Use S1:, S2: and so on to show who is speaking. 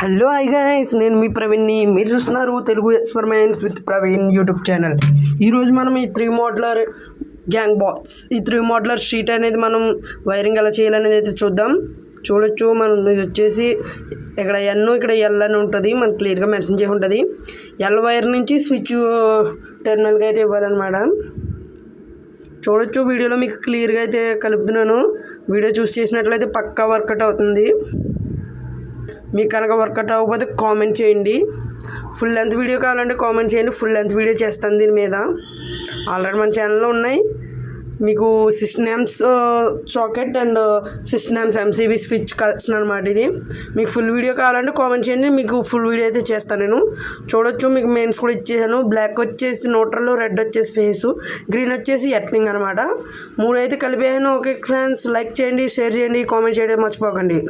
S1: Hello hi guys, నేను మీ ప్రవీణ్ని. మీరు చూస్తున్నారు Telugu experiments with Praveen YouTube channel. ఈరోజు మనం ఈ 3 మోడ్యులర్ గ్యాంగ్ బాక్స్, ఈ 3 మోడ్యులర్ షీట్ అనేది మనం వైరింగ్ ఎలా చేయాలనేది అయితే చూడొచ్చు. మనం ఇది వచ్చేసి ఇక్కడ ఎన్ ఇక్కడ ఎల్ అని ఉంటుంది, మనకు క్లియర్గా మెన్షన్ చేసి ఉంటుంది. ఎల్ వైర్ నుంచి స్విచ్ టెర్మినల్కి అయితే ఇవ్వాలన్నమాట. చూడొచ్చు, వీడియోలో మీకు క్లియర్గా అయితే కలుపుతున్నాను. వీడియో చూసి చేసినట్లయితే పక్కా వర్కౌట్ అవుతుంది. మీకు కనుక వర్కౌట్ అవ్వకపోతే కామెంట్ చేయండి. ఫుల్ లెంత్ వీడియో కావాలంటే కామెంట్ చేయండి, ఫుల్ లెంత్ వీడియో చేస్తాను దీని మీద. ఆల్రెడీ మన ఛానల్లో ఉన్నాయి. మీకు systems socket and systems MCB switch collection అనమాట ఇది. మీకు ఫుల్ వీడియో కావాలంటే కామెంట్ చేయండి, మీకు ఫుల్ వీడియో అయితే చేస్తాను నేను. చూడొచ్చు, మీకు మెయిన్స్ కూడా ఇచ్చేసాను. బ్లాక్ వచ్చేసి న్యూట్రల్, రెడ్ వచ్చేసి ఫేసు, గ్రీన్ వచ్చేసి ఎర్తింగ్ అనమాట. 3 అయితే కలిపేసాను. ఓకే ఫ్రెండ్స్, లైక్ చేయండి, షేర్ చేయండి, కామెంట్ చేయడం మర్చిపోకండి.